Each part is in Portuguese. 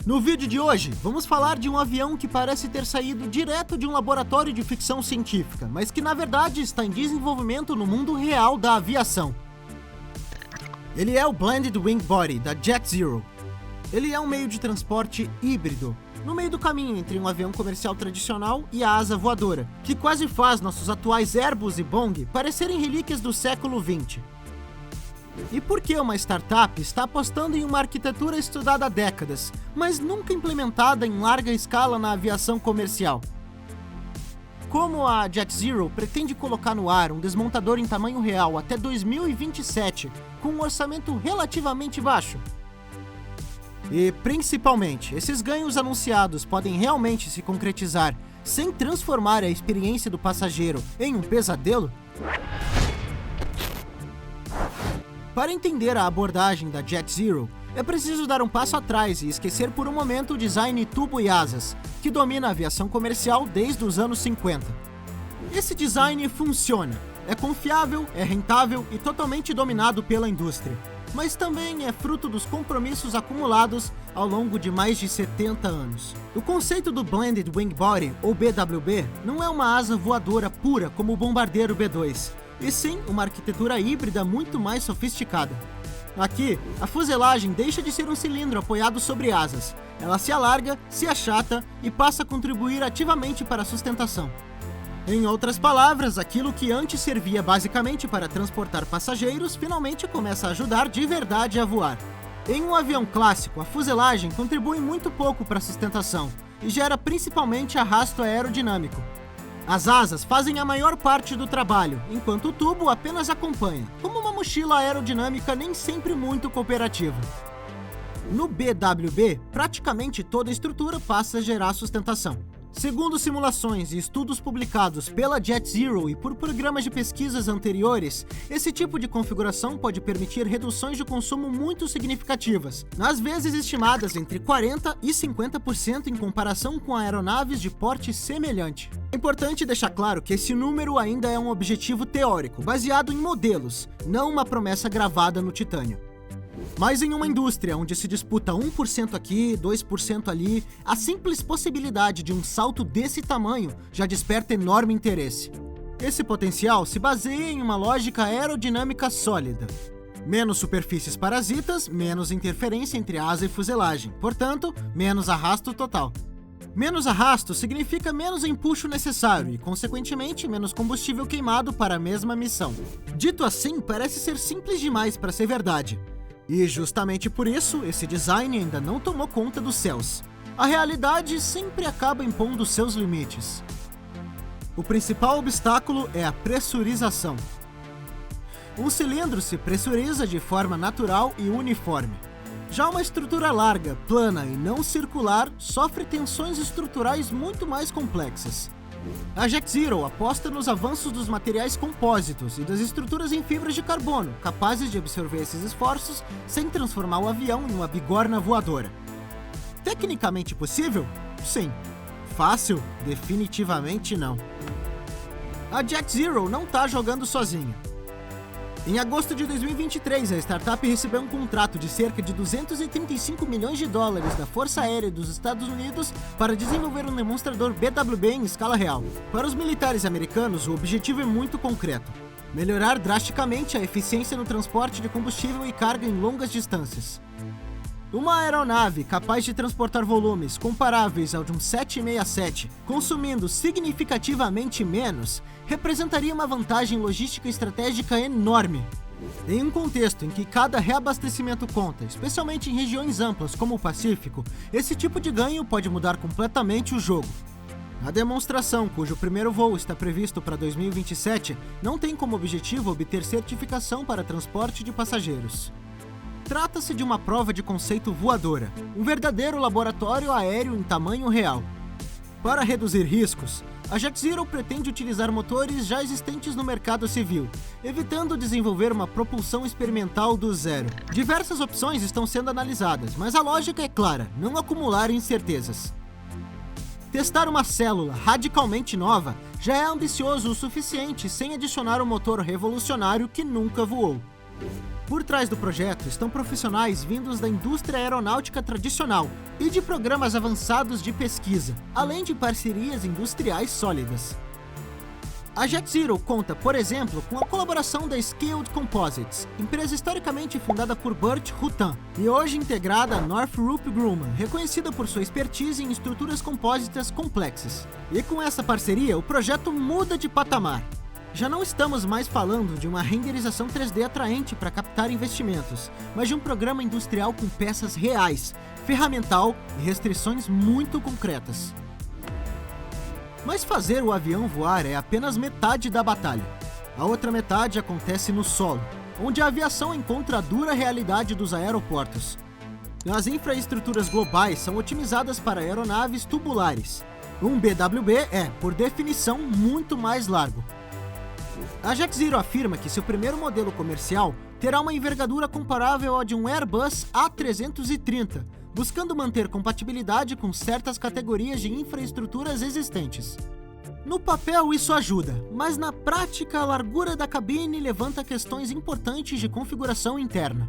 No vídeo de hoje, vamos falar de um avião que parece ter saído direto de um laboratório de ficção científica, mas que na verdade está em desenvolvimento no mundo real da aviação. Ele é o Blended Wing Body, da JetZero. Ele é um meio de transporte híbrido, no meio do caminho entre um avião comercial tradicional e a asa voadora, que quase faz nossos atuais Airbus e Boeing parecerem relíquias do século XX. E por que uma startup está apostando em uma arquitetura estudada há décadas, mas nunca implementada em larga escala na aviação comercial? Como a JetZero pretende colocar no ar um desmontador em tamanho real até 2027, com um orçamento relativamente baixo? E, principalmente, esses ganhos anunciados podem realmente se concretizar sem transformar a experiência do passageiro em um pesadelo? Para entender a abordagem da JetZero, é preciso dar um passo atrás e esquecer por um momento o design tubo e asas, que domina a aviação comercial desde os anos 50. Esse design funciona, é confiável, é rentável e totalmente dominado pela indústria, mas também é fruto dos compromissos acumulados ao longo de mais de 70 anos. O conceito do Blended Wing Body, ou BWB, não é uma asa voadora pura como o bombardeiro B-2, e sim uma arquitetura híbrida muito mais sofisticada. Aqui, a fuselagem deixa de ser um cilindro apoiado sobre asas. Ela se alarga, se achata e passa a contribuir ativamente para a sustentação. Em outras palavras, aquilo que antes servia basicamente para transportar passageiros, finalmente começa a ajudar de verdade a voar. Em um avião clássico, a fuselagem contribui muito pouco para a sustentação e gera principalmente arrasto aerodinâmico. As asas fazem a maior parte do trabalho, enquanto o tubo apenas acompanha, como uma mochila aerodinâmica nem sempre muito cooperativa. No BWB, praticamente toda a estrutura passa a gerar sustentação. Segundo simulações e estudos publicados pela JetZero e por programas de pesquisas anteriores, esse tipo de configuração pode permitir reduções de consumo muito significativas, às vezes estimadas entre 40% e 50% em comparação com aeronaves de porte semelhante. É importante deixar claro que esse número ainda é um objetivo teórico, baseado em modelos, não uma promessa gravada no titânio. Mas em uma indústria onde se disputa 1% aqui, 2% ali, a simples possibilidade de um salto desse tamanho já desperta enorme interesse. Esse potencial se baseia em uma lógica aerodinâmica sólida. Menos superfícies parasitas, menos interferência entre asa e fuselagem, portanto, menos arrasto total. Menos arrasto significa menos empuxo necessário e, consequentemente, menos combustível queimado para a mesma missão. Dito assim, parece ser simples demais para ser verdade. E justamente por isso, esse design ainda não tomou conta dos céus. A realidade sempre acaba impondo seus limites. O principal obstáculo é a pressurização. Um cilindro se pressuriza de forma natural e uniforme. Já uma estrutura larga, plana e não circular sofre tensões estruturais muito mais complexas. A JetZero aposta nos avanços dos materiais compósitos e das estruturas em fibras de carbono, capazes de absorver esses esforços sem transformar o avião em uma bigorna voadora. Tecnicamente possível? Sim. Fácil? Definitivamente não. A JetZero não está jogando sozinha. Em agosto de 2023, a startup recebeu um contrato de cerca de 235 milhões de dólares da Força Aérea dos Estados Unidos para desenvolver um demonstrador BWB em escala real. Para os militares americanos, o objetivo é muito concreto: melhorar drasticamente a eficiência no transporte de combustível e carga em longas distâncias. Uma aeronave capaz de transportar volumes comparáveis ao de um 767, consumindo significativamente menos, representaria uma vantagem logística estratégica enorme. Em um contexto em que cada reabastecimento conta, especialmente em regiões amplas como o Pacífico, esse tipo de ganho pode mudar completamente o jogo. A demonstração, cujo primeiro voo está previsto para 2027, não tem como objetivo obter certificação para transporte de passageiros. Trata-se de uma prova de conceito voadora, um verdadeiro laboratório aéreo em tamanho real. Para reduzir riscos, a JetZero pretende utilizar motores já existentes no mercado civil, evitando desenvolver uma propulsão experimental do zero. Diversas opções estão sendo analisadas, mas a lógica é clara: não acumular incertezas. Testar uma célula radicalmente nova já é ambicioso o suficiente sem adicionar um motor revolucionário que nunca voou. Por trás do projeto estão profissionais vindos da indústria aeronáutica tradicional e de programas avançados de pesquisa, além de parcerias industriais sólidas. A JetZero conta, por exemplo, com a colaboração da Scaled Composites, empresa historicamente fundada por Burt Rutan e hoje integrada a Northrop Grumman, reconhecida por sua expertise em estruturas compósitas complexas. E com essa parceria, o projeto muda de patamar. Já não estamos mais falando de uma renderização 3D atraente para captar investimentos, mas de um programa industrial com peças reais, ferramental e restrições muito concretas. Mas fazer o avião voar é apenas metade da batalha. A outra metade acontece no solo, onde a aviação encontra a dura realidade dos aeroportos. As infraestruturas globais são otimizadas para aeronaves tubulares. Um BWB é, por definição, muito mais largo. A JetZero afirma que seu primeiro modelo comercial terá uma envergadura comparável à de um Airbus A330, buscando manter compatibilidade com certas categorias de infraestruturas existentes. No papel isso ajuda, mas na prática a largura da cabine levanta questões importantes de configuração interna.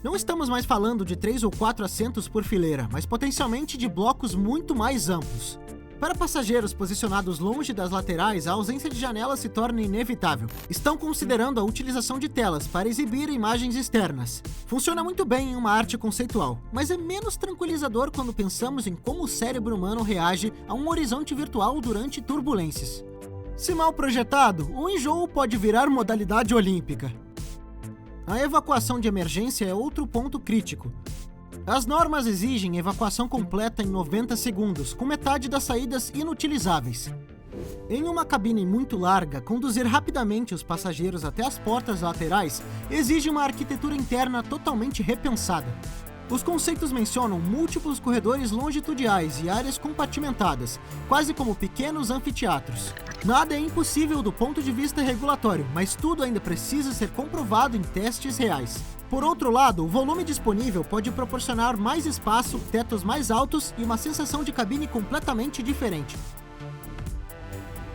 Não estamos mais falando de 3 ou 4 assentos por fileira, mas potencialmente de blocos muito mais amplos. Para passageiros posicionados longe das laterais, a ausência de janelas se torna inevitável. Estão considerando a utilização de telas para exibir imagens externas. Funciona muito bem em uma arte conceitual, mas é menos tranquilizador quando pensamos em como o cérebro humano reage a um horizonte virtual durante turbulências. Se mal projetado, o enjoo pode virar modalidade olímpica. A evacuação de emergência é outro ponto crítico. As normas exigem evacuação completa em 90 segundos, com metade das saídas inutilizáveis. Em uma cabine muito larga, conduzir rapidamente os passageiros até as portas laterais exige uma arquitetura interna totalmente repensada. Os conceitos mencionam múltiplos corredores longitudinais e áreas compartimentadas, quase como pequenos anfiteatros. Nada é impossível do ponto de vista regulatório, mas tudo ainda precisa ser comprovado em testes reais. Por outro lado, o volume disponível pode proporcionar mais espaço, tetos mais altos e uma sensação de cabine completamente diferente.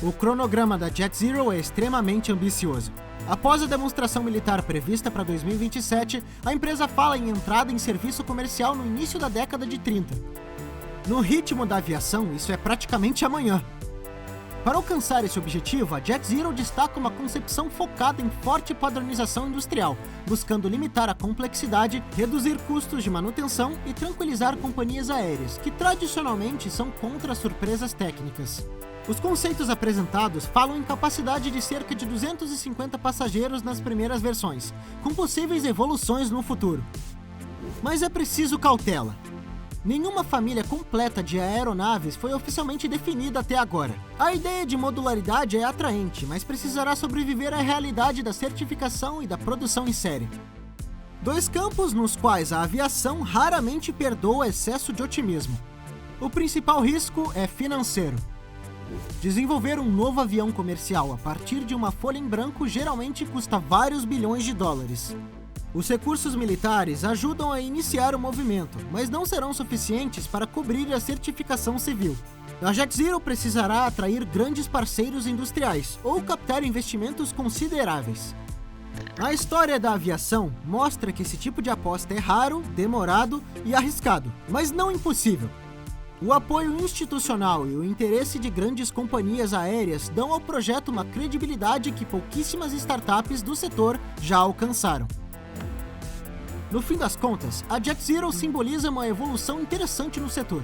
O cronograma da JetZero é extremamente ambicioso. Após a demonstração militar prevista para 2027, a empresa fala em entrada em serviço comercial no início da década de 30. No ritmo da aviação, isso é praticamente amanhã. Para alcançar esse objetivo, a JetZero destaca uma concepção focada em forte padronização industrial, buscando limitar a complexidade, reduzir custos de manutenção e tranquilizar companhias aéreas, que tradicionalmente são contra surpresas técnicas. Os conceitos apresentados falam em capacidade de cerca de 250 passageiros nas primeiras versões, com possíveis evoluções no futuro. Mas é preciso cautela. Nenhuma família completa de aeronaves foi oficialmente definida até agora. A ideia de modularidade é atraente, mas precisará sobreviver à realidade da certificação e da produção em série. Dois campos nos quais a aviação raramente perdoa excesso de otimismo. O principal risco é financeiro. Desenvolver um novo avião comercial a partir de uma folha em branco geralmente custa vários bilhões de dólares. Os recursos militares ajudam a iniciar o movimento, mas não serão suficientes para cobrir a certificação civil. A JetZero precisará atrair grandes parceiros industriais ou captar investimentos consideráveis. A história da aviação mostra que esse tipo de aposta é raro, demorado e arriscado, mas não impossível. O apoio institucional e o interesse de grandes companhias aéreas dão ao projeto uma credibilidade que pouquíssimas startups do setor já alcançaram. No fim das contas, a JetZero simboliza uma evolução interessante no setor.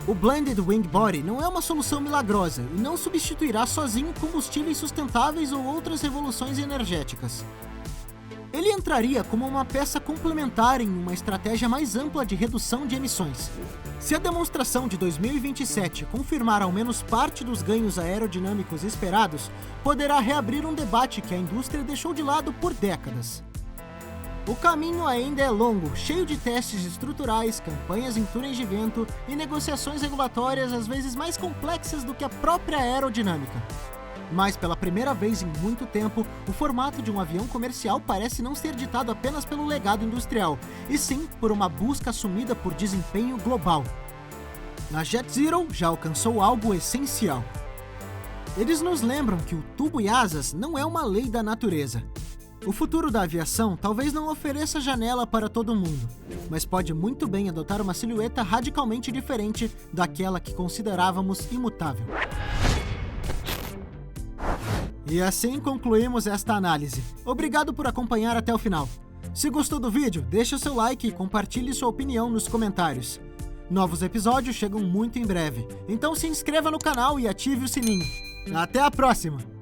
O Blended Wing Body não é uma solução milagrosa e não substituirá sozinho combustíveis sustentáveis ou outras revoluções energéticas. Ele entraria como uma peça complementar em uma estratégia mais ampla de redução de emissões. Se a demonstração de 2027 confirmar ao menos parte dos ganhos aerodinâmicos esperados, poderá reabrir um debate que a indústria deixou de lado por décadas. O caminho ainda é longo, cheio de testes estruturais, campanhas em túneis de vento e negociações regulatórias às vezes mais complexas do que a própria aerodinâmica. Mas pela primeira vez em muito tempo, o formato de um avião comercial parece não ser ditado apenas pelo legado industrial, e sim por uma busca assumida por desempenho global. A JetZero já alcançou algo essencial. Eles nos lembram que o tubo e asas não é uma lei da natureza. O futuro da aviação talvez não ofereça janela para todo mundo, mas pode muito bem adotar uma silhueta radicalmente diferente daquela que considerávamos imutável. E assim concluímos esta análise. Obrigado por acompanhar até o final. Se gostou do vídeo, deixe o seu like e compartilhe sua opinião nos comentários. Novos episódios chegam muito em breve, então se inscreva no canal e ative o sininho. Até a próxima!